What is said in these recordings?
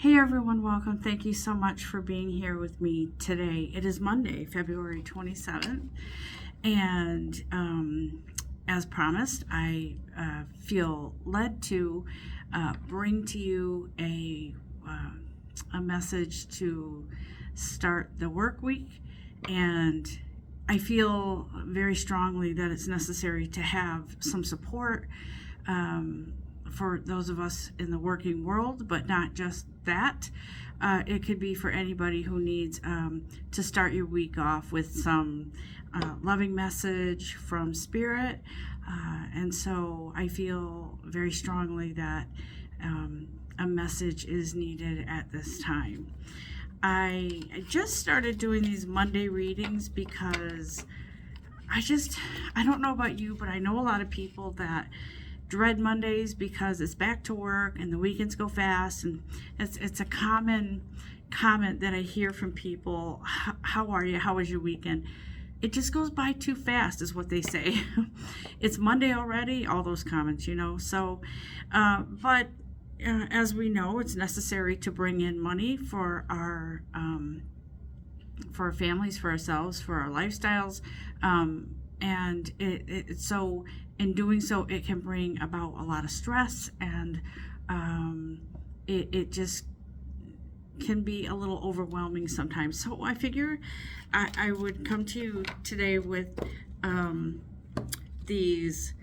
Hey everyone, welcome. Thank you so much for being here with me today. It is Monday, February 27th, and as promised, I feel led to bring to you a message to start the work week, and I feel very strongly that it's necessary to have some support for those of us in the working world, but not just that. It could be for anybody who needs to start your week off with some loving message from Spirit. And so I feel very strongly that a message is needed at this time. I just started doing these Monday readings because I don't know about you, but I know a lot of people that dread Mondays because it's back to work and the weekends go fast, and it's a common comment that I hear from people. How are you? How was your weekend? It just goes by too fast is what they say. It's Monday already, all those comments, so but as we know, it's necessary to bring in money for our families, for ourselves, for our lifestyles, and so in doing so, it can bring about a lot of stress, and it just can be a little overwhelming sometimes. So I figure I would come to you today with these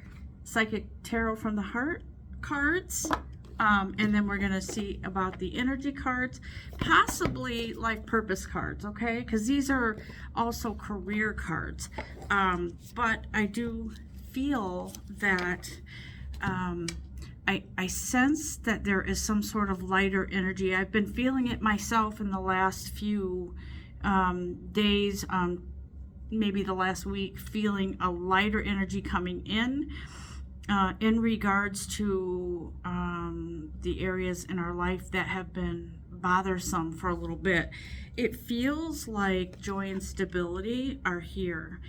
Psychic Tarot from the Heart cards. And then we're going to see about the energy cards, possibly life purpose cards, okay? Because these are also career cards. But I do feel that I sense that there is some sort of lighter energy. I've been feeling it myself in the last few days, maybe the last week, feeling a lighter energy coming in regards to the areas in our life that have been bothersome for a little bit. It feels like joy and stability are here.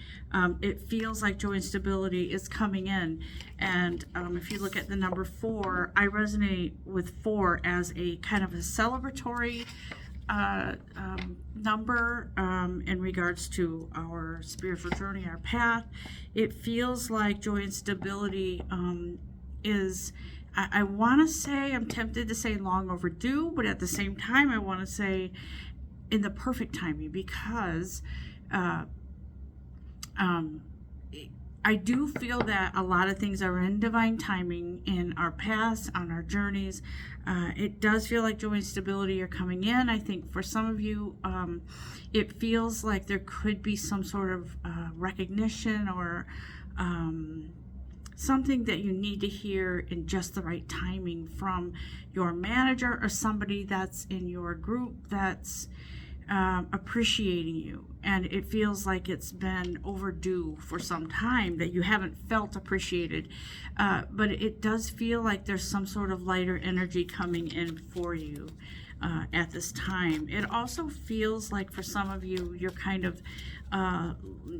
It feels like joy and stability is coming in. And if you look at the number 4, I resonate with 4 as a kind of a celebratory number in regards to our spiritual journey, our path. It feels like joy and stability is, I want to say, I'm tempted to say long overdue, but at the same time I want to say in the perfect timing, because I do feel that a lot of things are in divine timing in our paths, on our journeys. It does feel like joy and stability are coming in. I think for some of you, it feels like there could be some sort of recognition or something that you need to hear in just the right timing from your manager or somebody that's in your group that's appreciating you. And it feels like it's been overdue for some time that you haven't felt appreciated, but it does feel like there's some sort of lighter energy coming in for you at this time. It also feels like for some of you, you're kind of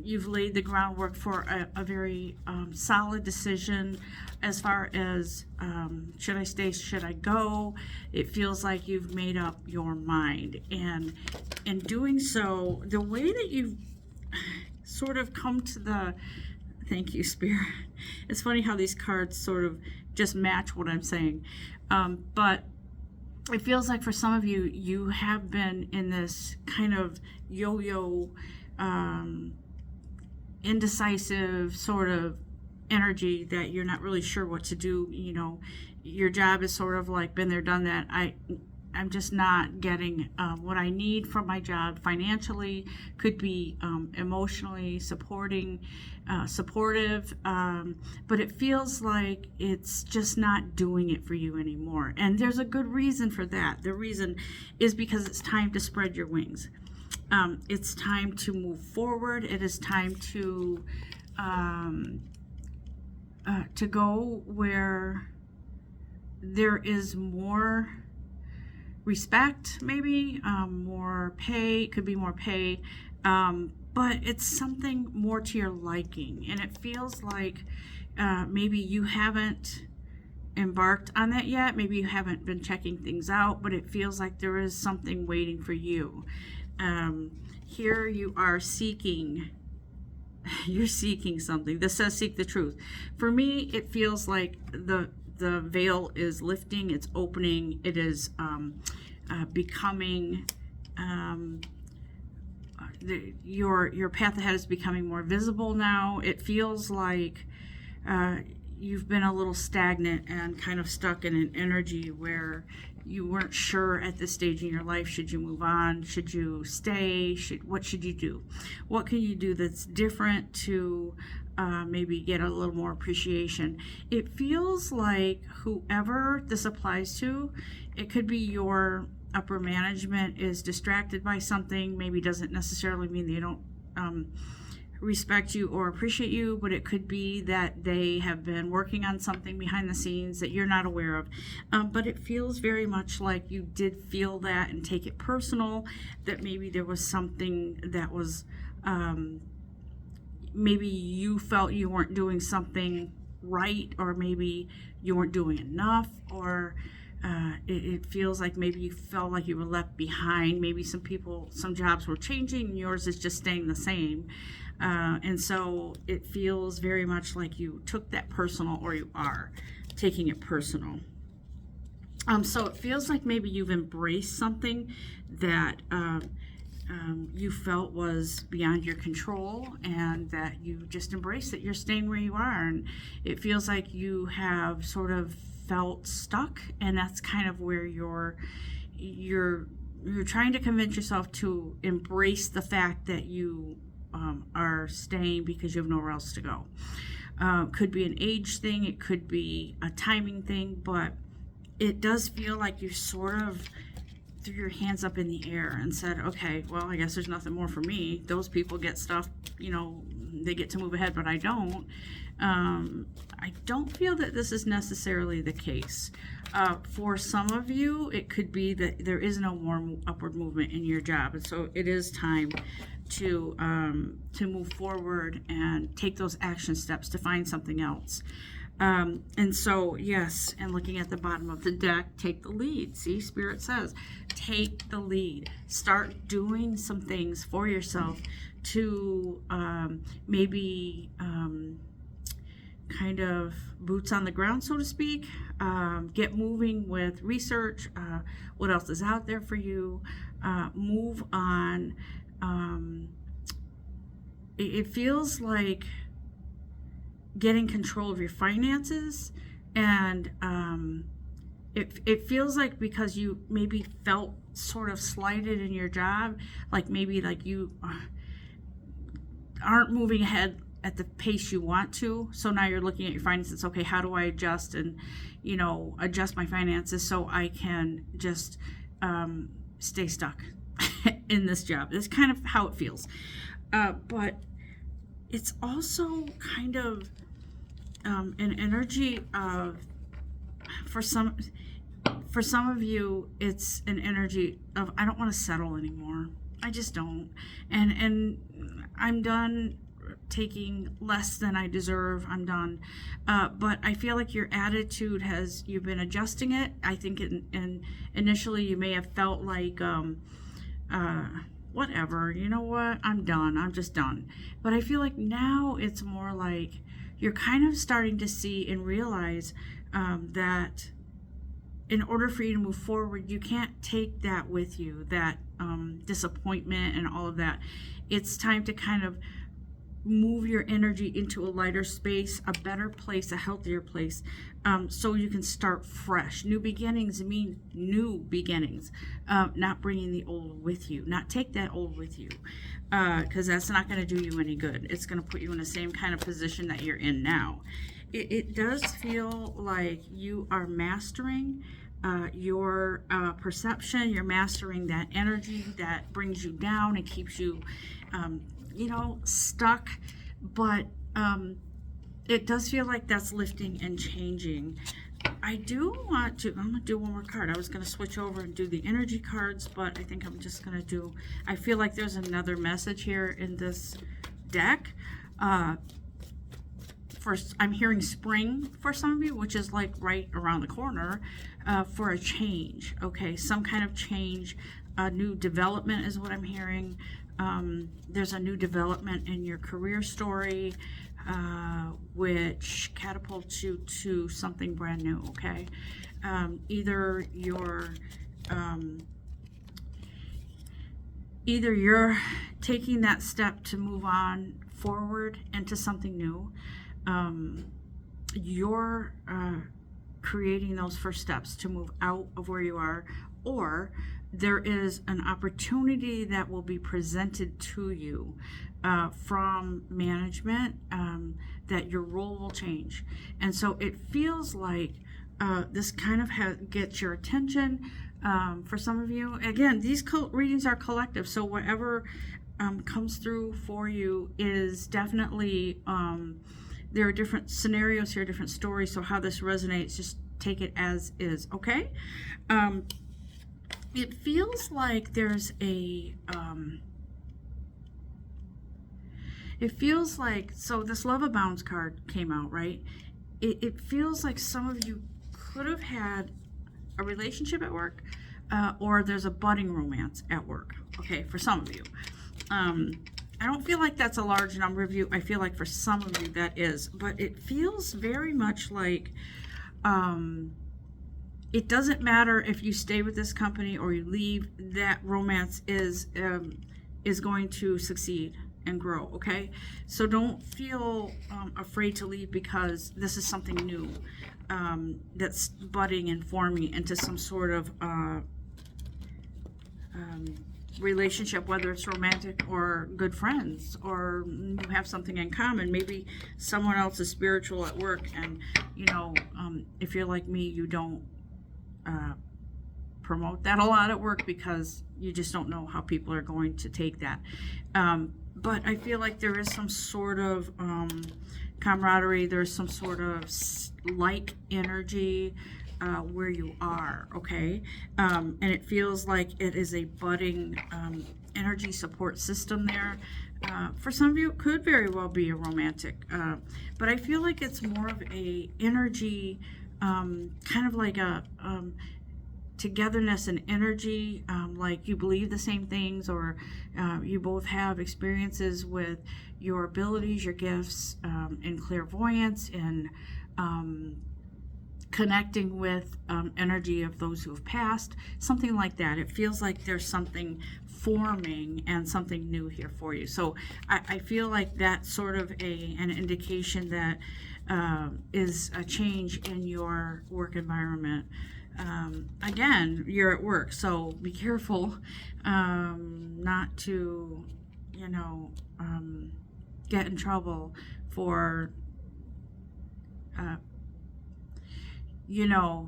you've laid the groundwork for a very solid decision as far as should I stay, should I go. It feels like you've made up your mind, and in doing so, the way that you've sort of come to the, thank you, Spirit. It's funny how these cards sort of just match what I'm saying, but it feels like for some of you, you have been in this kind of yo-yo, indecisive sort of energy that you're not really sure what to do. Your job is sort of like been there, done that. I'm just not getting what I need from my job financially, could be emotionally supportive, but it feels like it's just not doing it for you anymore. And there's a good reason for that. The reason is because it's time to spread your wings. It's time to move forward. It is time to go where there is more respect, maybe more pay, could be more pay, but it's something more to your liking. And it feels like maybe you haven't embarked on that yet. Maybe you haven't been checking things out, but it feels like there is something waiting for you. Here you are seeking. You're seeking something. This says seek the truth. For me, it feels like the veil is lifting. It's opening. It is becoming. Your path ahead is becoming more visible now. It feels like you've been a little stagnant and kind of stuck in an energy where you weren't sure at this stage in your life. Should you move on? Should you stay? What should you do? What can you do that's different to maybe get a little more appreciation? It feels like whoever this applies to, it could be your upper management is distracted by something. Maybe doesn't necessarily mean they don't respect you or appreciate you, but it could be that they have been working on something behind the scenes that you're not aware of. But it feels very much like you did feel that and take it personal, that maybe there was something that was, maybe you felt you weren't doing something right, or maybe you weren't doing enough, or it feels like maybe you felt like you were left behind. Maybe some jobs were changing and yours is just staying the same. And so it feels very much like you took that personal, or you are taking it personal. So it feels like maybe you've embraced something that you felt was beyond your control, and that you just embraced it. You're staying where you are, and it feels like you have sort of felt stuck, and that's kind of where you're trying to convince yourself to embrace the fact that you are staying because you have nowhere else to go. Could be an age thing, it could be a timing thing, but it does feel like you sort of threw your hands up in the air and said, okay, well, I guess there's nothing more for me. Those people get stuff, they get to move ahead, but I don't. I don't feel that this is necessarily the case. For some of you, it could be that there is no more upward movement in your job, and so it is time to move forward and take those action steps to find something else. And so, yes, and looking at the bottom of the deck, take the lead. See, Spirit says, take the lead. Start doing some things for yourself to maybe kind of boots on the ground, so to speak. Get moving with research. What else is out there for you? Move on. It feels like getting control of your finances, and it feels like because you maybe felt sort of slighted in your job, like maybe like you aren't moving ahead at the pace you want to. So now you're looking at your finances. Okay, how do I adjust and adjust my finances so I can just stay stuck in this job? That's kind of how it feels. But it's also kind of an energy of, for some of you, it's an energy of, I don't want to settle anymore. I just don't. And I'm done taking less than I deserve. I'm done. But I feel like your attitude you've been adjusting it. I think initially you may have felt like, whatever, you know what, I'm done. I'm just done. But I feel like now it's more like you're kind of starting to see and realize that in order for you to move forward, you can't take that with you, that disappointment and all of that. It's time to kind of move your energy into a lighter space, a better place, a healthier place, so you can start fresh. New beginnings mean new beginnings, not bringing the old with you. Not take that old with you, because that's not going to do you any good. It's going to put you in the same kind of position that you're in now. It does feel like you are mastering your perception. You're mastering that energy that brings you down and keeps you stuck, but it does feel like that's lifting and changing. I'm going to do one more card. I was going to switch over and do the energy cards, but I think I'm just going to I feel like there's another message here in this deck I'm hearing spring for some of you, which is like right around the corner, for a change. Okay, some kind of change, a new development is what I'm hearing. There's a new development in your career story, which catapults you to something brand new. Okay, either you're taking that step to move on forward into something new. You're creating those first steps to move out of where you are, or there is an opportunity that will be presented to you from management, that your role will change. And so it feels like this kind of gets your attention. For some of you, again, these readings are collective, so whatever comes through for you is definitely, there are different scenarios here, different stories, so how this resonates, just take it as is, okay? It feels like there's so this Love Abounds card came out, right? It feels like some of you could have had a relationship at work, or there's a budding romance at work, okay, for some of you. I don't feel like that's a large number of you. I feel like for some of you that is, but it feels very much like it doesn't matter if you stay with this company or you leave, that romance is going to succeed and grow, okay? So don't feel afraid to leave, because this is something new that's budding and forming into some sort of relationship, whether it's romantic or good friends, or you have something in common. Maybe someone else is spiritual at work, and if you're like me, you don't promote that a lot at work because you just don't know how people are going to take that. But I feel like there is some sort of camaraderie, there's some sort of like energy where you are, okay? And it feels like it is a budding energy support system there. For some of you, it could very well be a romantic, but I feel like it's more of a energy, kind of like a togetherness and energy, like you believe the same things, or you both have experiences with your abilities, your gifts, in clairvoyance, and connecting with energy of those who have passed, something like that. It feels like there's something forming and something new here for you. So I feel like that's sort of an indication that is a change in your work environment. Again, you're at work, so be careful not to, get in trouble for,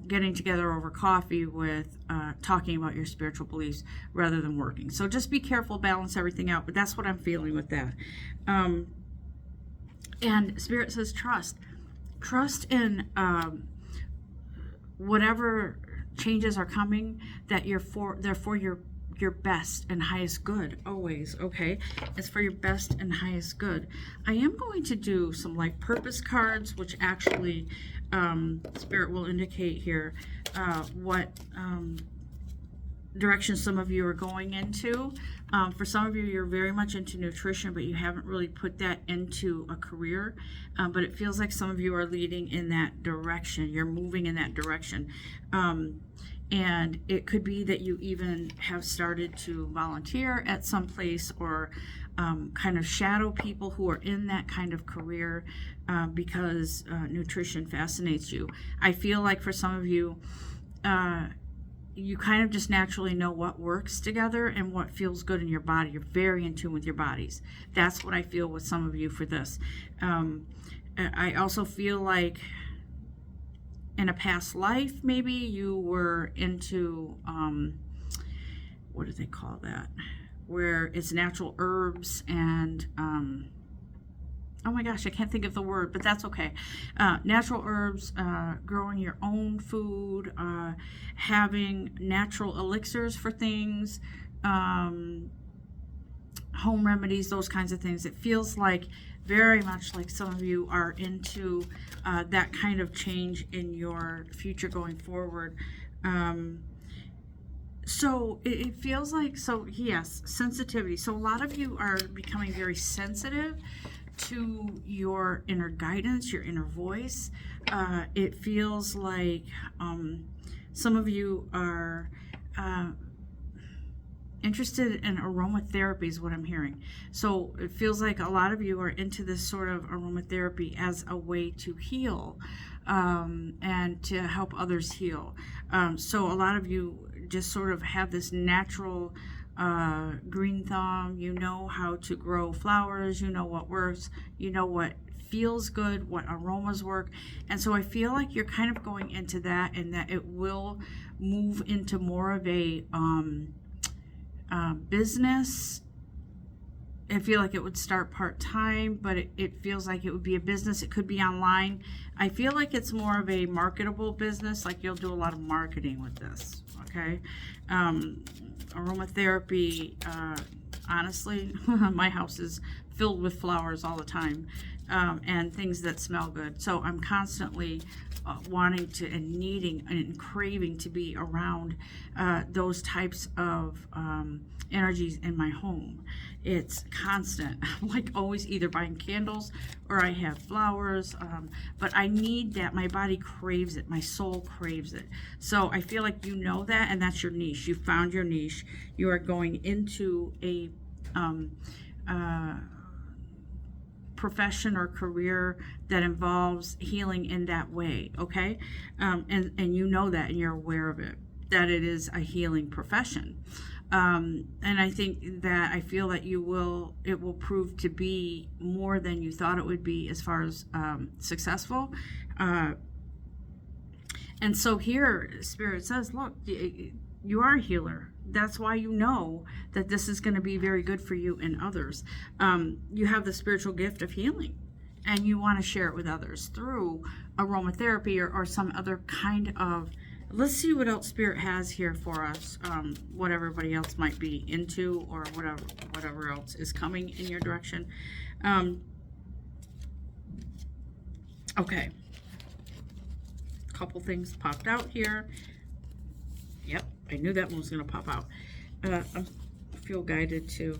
getting together over coffee with talking about your spiritual beliefs rather than working. So just be careful, balance everything out. But that's what I'm feeling with that. And Spirit says trust. Trust in whatever changes are coming, that they're for your best and highest good always, okay? It's for your best and highest good. I am going to do some life purpose cards, which actually Spirit will indicate here what direction some of you are going into. For some of you, you're very much into nutrition, but you haven't really put that into a career. But it feels like some of you are leading in that direction. You're moving in that direction. And it could be that you even have started to volunteer at some place, or kind of shadow people who are in that kind of career, because nutrition fascinates you. I feel like for some of you, you kind of just naturally know what works together and what feels good in your body. You're very in tune with your bodies. That's what I feel with some of you for this. I also feel like in a past life, maybe you were into, what do they call that? Where it's natural herbs and, oh my gosh, I can't think of the word, but that's okay. Natural herbs, growing your own food, having natural elixirs for things, home remedies, those kinds of things. It feels like very much like some of you are into that kind of change in your future going forward. So it feels like, so yes, sensitivity. So a lot of you are becoming very sensitive to your inner guidance, your inner voice. It feels like some of you are interested in aromatherapy is what I'm hearing. So it feels like a lot of you are into this sort of aromatherapy as a way to heal and to help others heal. So a lot of you just sort of have this natural green thumb. You know how to grow flowers, you know what works, you know what feels good, what aromas work. And so I feel like you're kind of going into that, and that it will move into more of a business. I feel like it would start part-time, but it feels like it would be a business. It could be online. I feel like it's more of a marketable business, like you'll do a lot of marketing with this, okay? Aromatherapy, honestly, my house is filled with flowers all the time, and things that smell good. So I'm constantly wanting to and needing and craving to be around those types of energies in my home. It's constant. I'm like always either buying candles or I have flowers, but I need that. My body craves it. My soul craves it. So I feel like you know that, and that's your niche. You found your niche. You are going into a profession or career that involves healing in that way, okay? And you know that, and you're aware of it, that it is a healing profession. And I think that I feel that it will prove to be more than you thought it would be as far as successful. And so here, Spirit says, look, you are a healer. That's why you know that this is going to be very good for you and others. You have the spiritual gift of healing, and you want to share it with others through aromatherapy or some other kind of. Let's see what else Spirit has here for us, what everybody else might be into, or whatever else is coming in your direction. Okay. Couple things popped out here. Yep, I knew that one was going to pop out. I feel guided to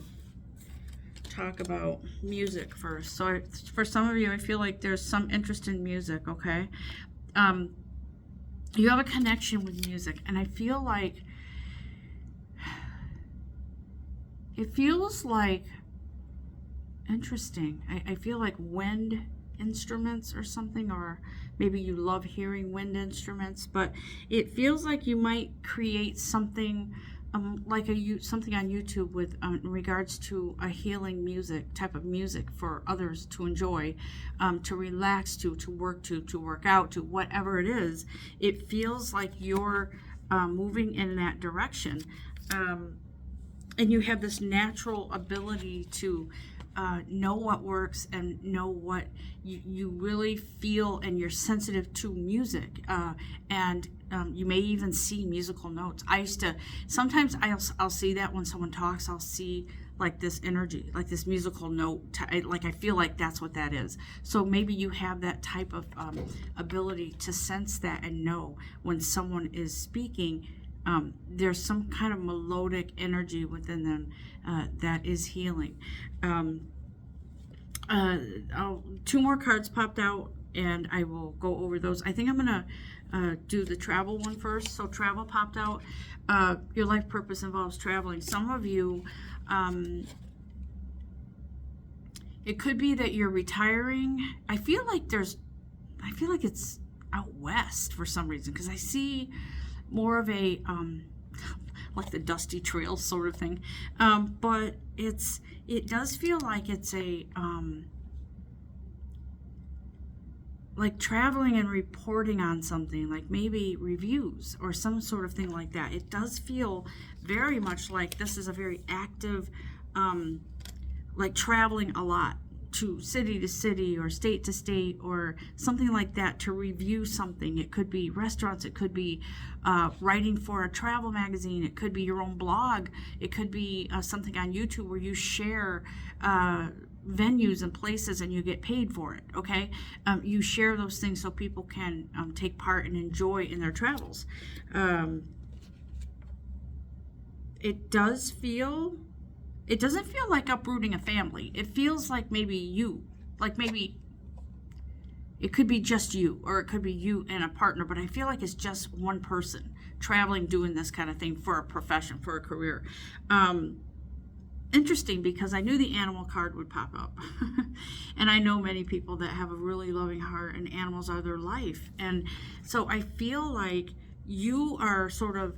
talk about music first. So for some of you, I feel like there's some interest in music, okay? You have a connection with music, and I feel like it feels like interesting. I feel like wind instruments or something, or maybe you love hearing wind instruments, but it feels like you might create something like something on YouTube with in regards to a healing music type of music for others to enjoy, to relax to work out to, whatever it is. It feels like you're moving in that direction, and you have this natural ability to know what works and know what you really feel, and you're sensitive to music, and you may even see musical notes. Sometimes I'll see that when someone talks. I'll see like this energy, like this musical note, like I feel like that's what that is. So maybe you have that type of ability to sense that and know when someone is speaking. There's some kind of melodic energy within them that is healing. Two more cards popped out, and I will go over those. I think I'm going to do the travel one first. So travel popped out. Your life purpose involves traveling. Some of you, it could be that you're retiring. I feel like it's out west for some reason, because I see more of a like the dusty trails sort of thing, but it does feel like it's a like traveling and reporting on something, like maybe reviews or some sort of thing like that. It does feel very much like this is a very active, like traveling a lot to city or state to state or something like that to review something. It could be restaurants, it could be writing for a travel magazine, it could be your own blog, it could be something on YouTube where you share venues and places and you get paid for it, okay? You share those things so people can take part and enjoy in their travels. It doesn't feel like uprooting a family. It feels like maybe it could be just you, or it could be you and a partner, but I feel like it's just one person traveling, doing this kind of thing for a profession, for a career. Interesting, because I knew the animal card would pop up. And I know many people that have a really loving heart and animals are their life. And so I feel like you are sort of,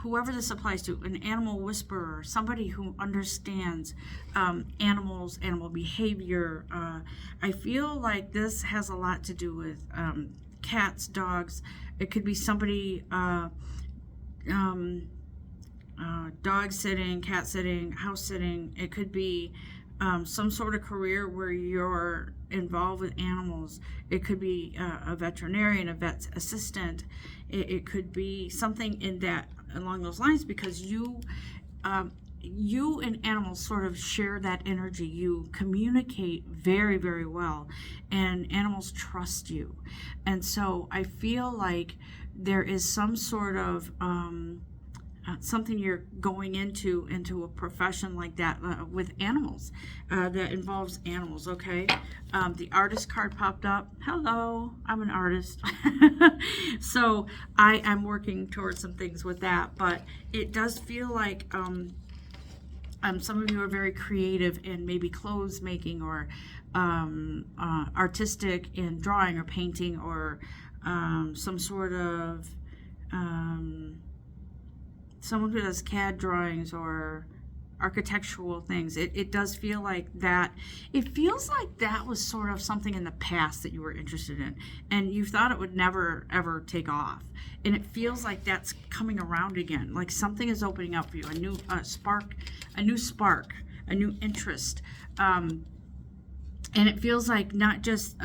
whoever this applies to, an animal whisperer, somebody who understands animals, animal behavior. I feel like this has a lot to do with cats, dogs. It could be somebody dog sitting, cat sitting, house sitting. It could be some sort of career where you're involved with animals. It could be a veterinarian, a vet's assistant. It could be something in that, along those lines, because you and animals sort of share that energy. You communicate very, very well, and animals trust you. And so I feel like there is some sort of something you're going into a profession like that with animals, that involves animals, okay? The artist card popped up. Hello, I'm an artist. So I'm working towards some things with that, but it does feel like some of you are very creative in maybe clothes making, or artistic in drawing or painting, or some sort of someone who does CAD drawings or architectural things. It does feel like that. It feels like that was sort of something in the past that you were interested in, and you thought it would never ever take off. And it feels like that's coming around again. Like something is opening up for you, a new spark, a new interest. And it feels like not just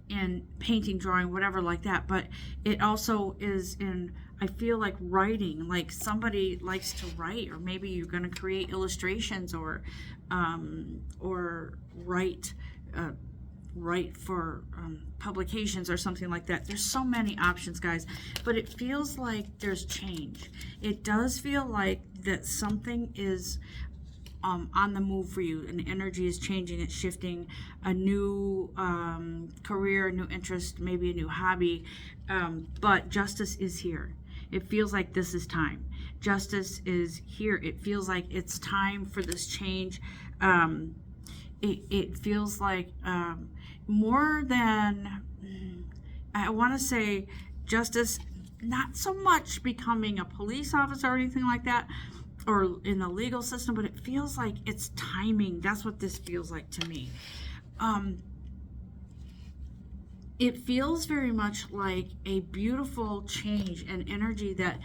in painting, drawing, whatever like that, but it also is in, I feel like writing, like somebody likes to write, or maybe you're going to create illustrations, or write for publications or something like that. There's so many options, guys, but it feels like there's change. It does feel like that something is on the move for you, and energy is changing, it's shifting, a new career, a new interest, maybe a new hobby, but justice is here. It feels like this is time. Justice is here. It feels like it's time for this change. It feels like more than, I want to say justice, not so much becoming a police officer or anything like that, or in the legal system, but it feels like it's timing. That's what this feels like to me. It feels very much like a beautiful change and energy that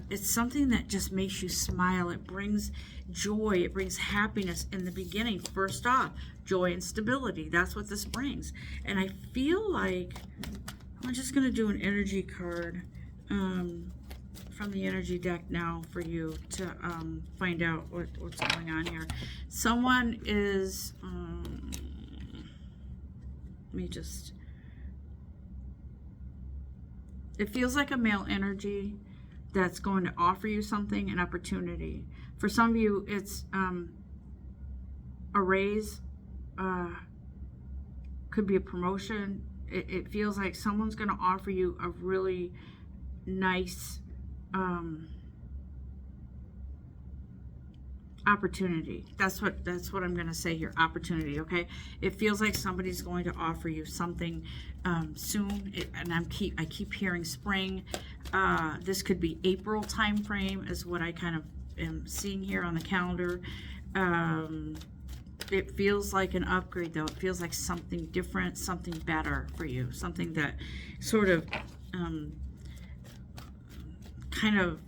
it's something that just makes you smile. It brings joy. It brings happiness in the beginning. First off, joy and stability. That's what this brings. And I feel like I'm just going to do an energy card from the energy deck now for you to find out what's going on here. Someone is, let me just, it feels like a male energy that's going to offer you something, an opportunity. For some of you, it's a raise, could be a promotion. It feels like someone's going to offer you a really nice opportunity. That's what I'm going to say here. Opportunity. Okay. It feels like somebody's going to offer you something soon. And I keep hearing spring. This could be April time frame is what I kind of am seeing here on the calendar. It feels like an upgrade, though. It feels like something different, something better for you, something that sort of kind of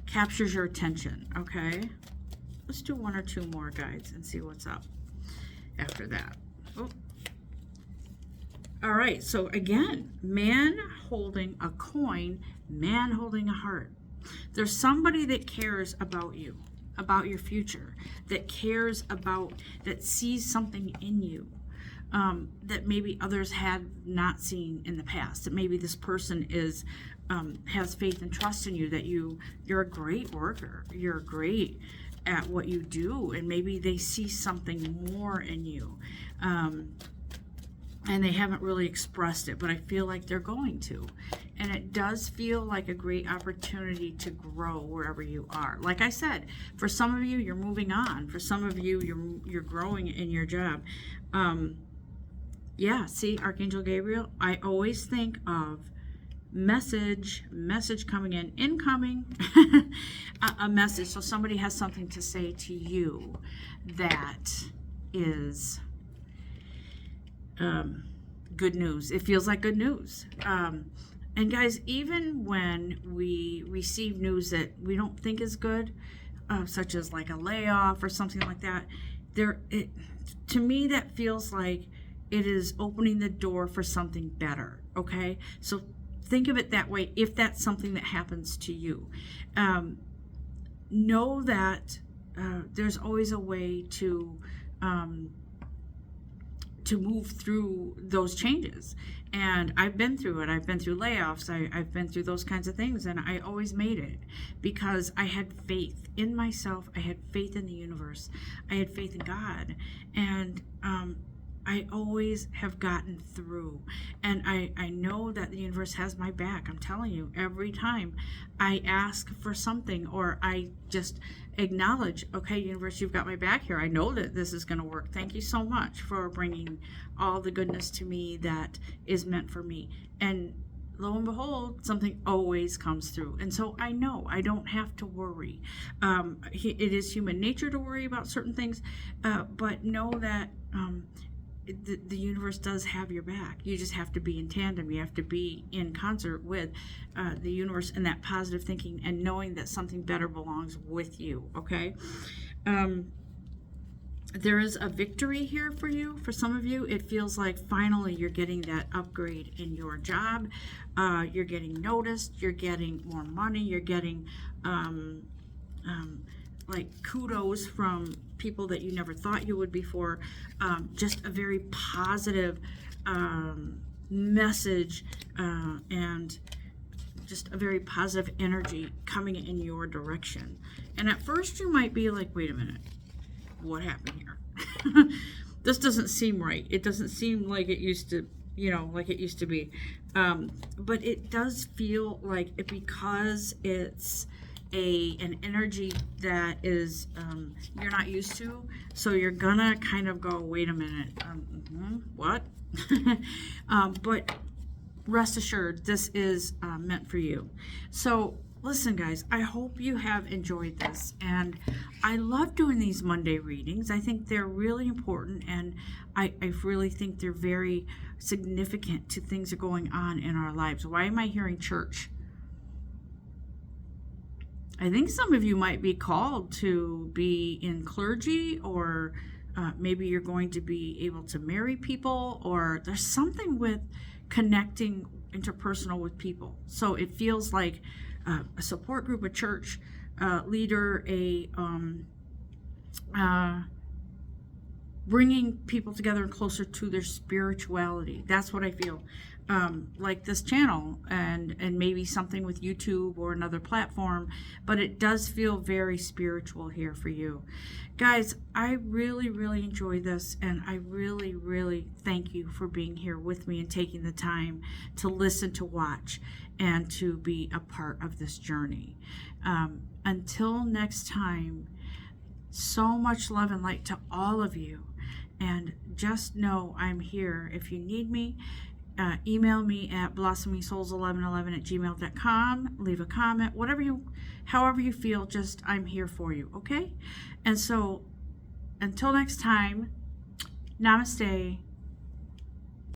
captures your attention. Okay, let's do one or two more guides and see what's up after that. Oh. All right, so again, man holding a coin, man holding a heart. There's somebody that cares about you. about your future, that cares about, that sees something in you that maybe others had not seen in the past. That maybe this person is has faith and trust in you, that you're a great worker, you're great at what you do, and maybe they see something more in you. And they haven't really expressed it, but I feel like they're going to. And it does feel like a great opportunity to grow wherever you are. Like I said, for some of you, you're moving on. For some of you, you're growing in your job. Yeah, see, Archangel Gabriel, I always think of message coming in, incoming, a message. So somebody has something to say to you that is good news. It feels like good news. And guys, even when we receive news that we don't think is good, such as like a layoff or something like that, to me that feels like it is opening the door for something better. Okay, so think of it that way. If that's something that happens to you, know that there's always a way to move through those changes. And I've been through it. I've been through layoffs. I've been through those kinds of things, and I always made it because I had faith in myself. I had faith in the universe. I had faith in God, and I always have gotten through. And I know that the universe has my back. I'm telling you, every time I ask for something, or I just acknowledge, okay, universe, you've got my back here. I know that this is going to work. Thank you so much for bringing all the goodness to me that is meant for me. And lo and behold, something always comes through. And so I know I don't have to worry. It is human nature to worry about certain things, but know that the universe does have your back. You just have to be in tandem. You have to be in concert with the universe and that positive thinking and knowing that something better belongs with you, okay? There is a victory here for you. For some of you, it feels like finally you're getting that upgrade in your job. You're getting noticed. You're getting more money. You're getting like kudos from people that you never thought you would before. Just a very positive message and just a very positive energy coming in your direction. And at first you might be like, wait a minute, what happened here? This doesn't seem right. It doesn't seem like it used to, like it used to be. But it does feel like it, because it's an energy that is you're not used to, so you're gonna kind of go, wait a minute, what? But rest assured, this is meant for you. So listen, guys, I hope you have enjoyed this, and I love doing these Monday readings. I think they're really important, and I really think they're very significant to things that are going on in our lives. Why am I hearing church? I think some of you might be called to be in clergy, or maybe you're going to be able to marry people, or there's something with connecting interpersonal with people. So it feels like a support group, a church leader, bringing people together and closer to their spirituality. That's what I feel. Like this channel and maybe something with YouTube or another platform, but it does feel very spiritual here for you. Guys, I really, really enjoy this, and I really, really thank you for being here with me and taking the time to listen, to watch, and to be a part of this journey. Until next time, so much love and light to all of you, and just know I'm here if you need me. Email me at blossomingsouls1111@gmail.com. Leave a comment, however you feel, just I'm here for you, okay? And so until next time, namaste,